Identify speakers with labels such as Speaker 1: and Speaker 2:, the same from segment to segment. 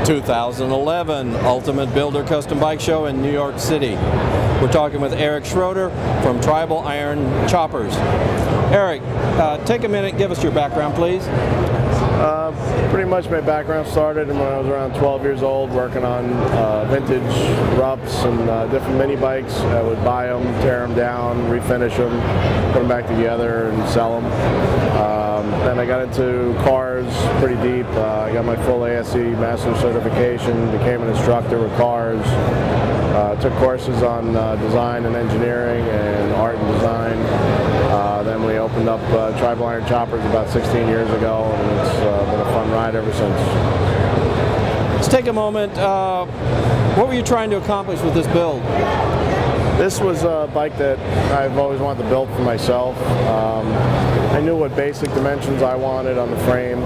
Speaker 1: 2011 Ultimate Builder Custom Bike Show in New York City. We're talking with Eric Schroeder from Tribal Iron Choppers. Eric, take a minute and give us your background, please.
Speaker 2: Pretty much my background started when I was around 12 years old, working on vintage roughs and different mini bikes. I would buy them, tear them down, refinish them, put them back together and sell them. Then I got into cars pretty deep. I got my full ASE master certification, became an instructor with cars. Took courses on design and engineering and art and design. Then we opened up Tribal Iron Choppers about 16 years ago, and it's been a fun ride ever since.
Speaker 1: Let's take a moment. What were you trying to accomplish with this build?
Speaker 2: This was a bike that I've always wanted to build for myself. I knew what basic dimensions I wanted on the frame.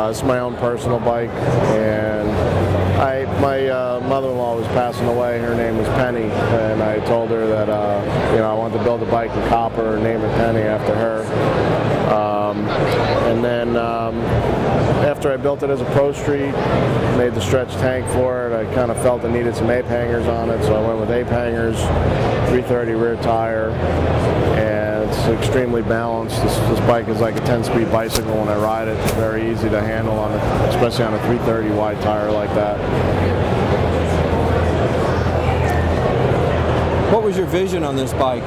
Speaker 2: It's my own personal bike, and my mother-in-law was passing away. Her name was Penny, and I told her that I wanted to build a bike in copper and name it Penny after her. And then after I built it as a Pro Street, made the stretch tank for it, I kind of felt it needed some ape hangers on it, so I went with ape hangers, 330 rear tire, and it's extremely balanced. This bike is like a 10-speed bicycle when I ride it. It's very easy to handle on it, especially on a 330 wide tire like that.
Speaker 1: What was your vision on this bike?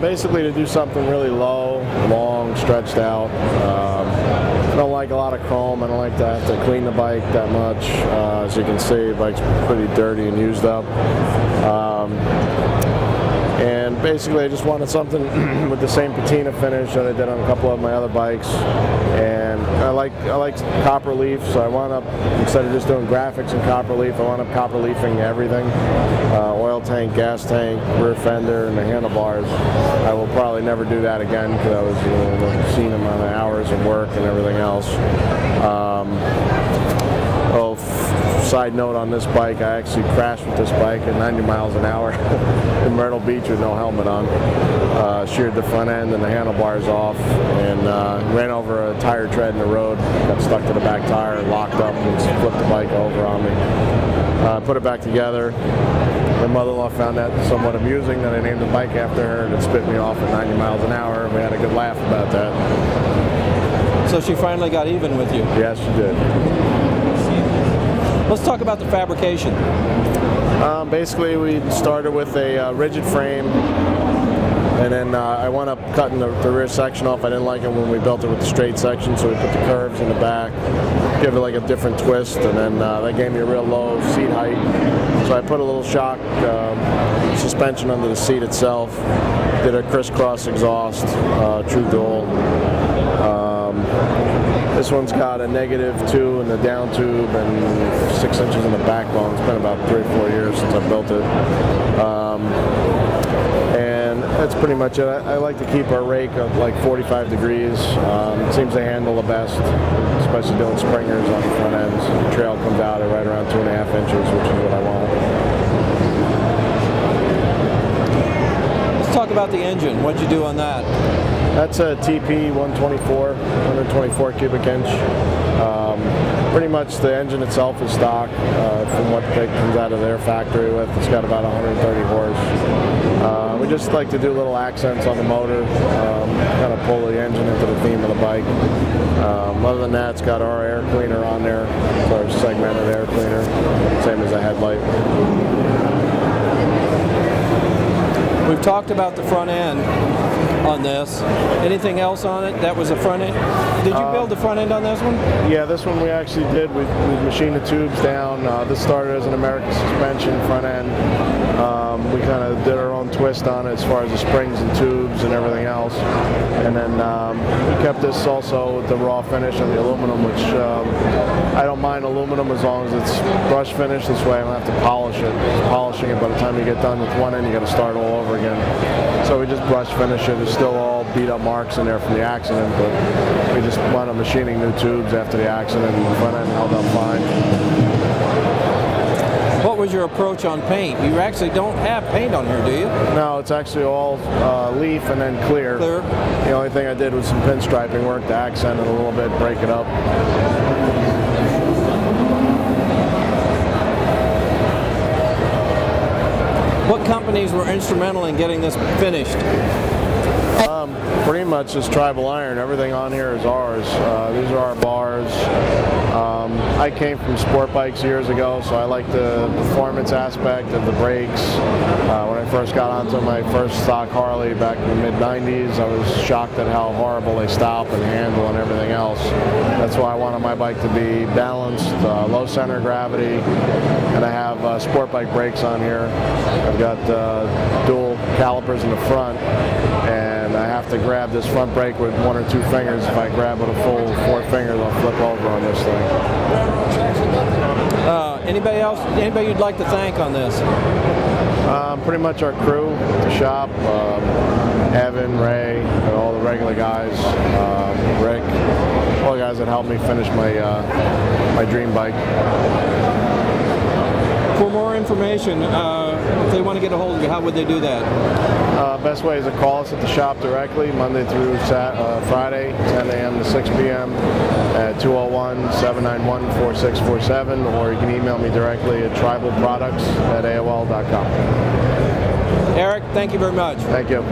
Speaker 2: Basically to do something really low, long, stretched out. I don't like a lot of chrome. I don't like to have to clean the bike that much. As you can see, the bike's pretty dirty and used up. And basically I just wanted something with the same patina finish that I did on a couple of my other bikes. And I like copper leaf, so I wound up, instead of just doing graphics in copper leaf, I wound up copper leafing everything. Oil tank, gas tank, rear fender, and the handlebars. I will probably never do that again because I was seeing them on the hours of work and everything else. Side note on this bike, I actually crashed with this bike at 90 miles an hour in Myrtle Beach with no helmet on. Sheared the front end and the handlebars off, and ran over a tire tread in the road. Got stuck to the back tire, locked up, and flipped the bike over on me. Put it back together. My mother-in-law found that somewhat amusing that I named the bike after her, and it spit me off at 90 miles an hour, and we had a good laugh about that.
Speaker 1: So she finally got even with you?
Speaker 2: Yes, she did.
Speaker 1: Let's talk about the fabrication.
Speaker 2: Basically, we started with a rigid frame, and then I wound up cutting the rear section off. I didn't like it when we built it with the straight section, so we put the curves in the back, give it like a different twist, and then that gave me a real low seat height. So I put a little shock suspension under the seat itself, did a crisscross exhaust, true dual. This one's got a -2 in the down tube and 6 inches in the backbone. It's been about 3 or 4 years since I built it. And that's pretty much it. I like to keep our rake at like 45 degrees. It seems to handle the best, especially doing springers on the front ends. The trail comes out at right around 2.5 inches, which is what I want.
Speaker 1: Let's talk about the engine. What'd you do on that?
Speaker 2: That's a TP 124 cubic inch. Pretty much the engine itself is stock from what it comes out of their factory with. It's got about 130 horse. We just like to do little accents on the motor, kind of pull the engine into the theme of the bike. Other than that, it's got our air cleaner on there, our segmented air cleaner, same as a headlight.
Speaker 1: We've talked about the front end on this. Anything else on it? That was the front end? Did you build the front end on this one?
Speaker 2: Yeah, this one we actually did. We machined the tubes down. This started as an American suspension front end. We kind of did our own twist on it as far as the springs and tubes and everything else. And then we kept this also with the raw finish on the aluminum, which I don't mind aluminum as long as it's brush finish. This way I don't have to polish it. Polishing it, by the time you get done with one end, you got to start all over again. So we just brush finish it. There's still all beat up marks in there from the accident, but we just wound up machining new tubes after the accident, and the front end held up fine.
Speaker 1: What was your approach on paint? You actually don't have paint on here, do you?
Speaker 2: No, it's actually all leaf and then clear.
Speaker 1: Clear.
Speaker 2: The only thing I did was some pinstriping work to accent it a little bit, break it up.
Speaker 1: What companies were instrumental in getting this finished?
Speaker 2: Pretty much just Tribal Iron. Everything on here is ours. These are our bars. I came from sport bikes years ago, so I like the performance aspect of the brakes. When I first got onto my first stock Harley back in the mid-90s, I was shocked at how horrible they stop and handle and everything else. That's why I wanted my bike to be balanced, low center of gravity, and I have sport bike brakes on here. I've got dual calipers in the front, and I have to grab this front brake with 1 or 2 fingers. If I grab with a full 4 fingers, I'll flip over on this thing.
Speaker 1: Anybody else? Anybody you'd like to thank on this?
Speaker 2: Pretty much our crew at the shop, Evan, Ray, and all the regular guys, Rick, all the guys that helped me finish my my dream bike.
Speaker 1: For more information, if they want to get a hold of you, how would they do that?
Speaker 2: Best way is to call us at the shop directly, Monday through Friday, 10 a.m. to 6 p.m. at 201-791-4647, or you can email me directly at tribalproducts@aol.com.
Speaker 1: Eric, thank you very much.
Speaker 2: Thank you.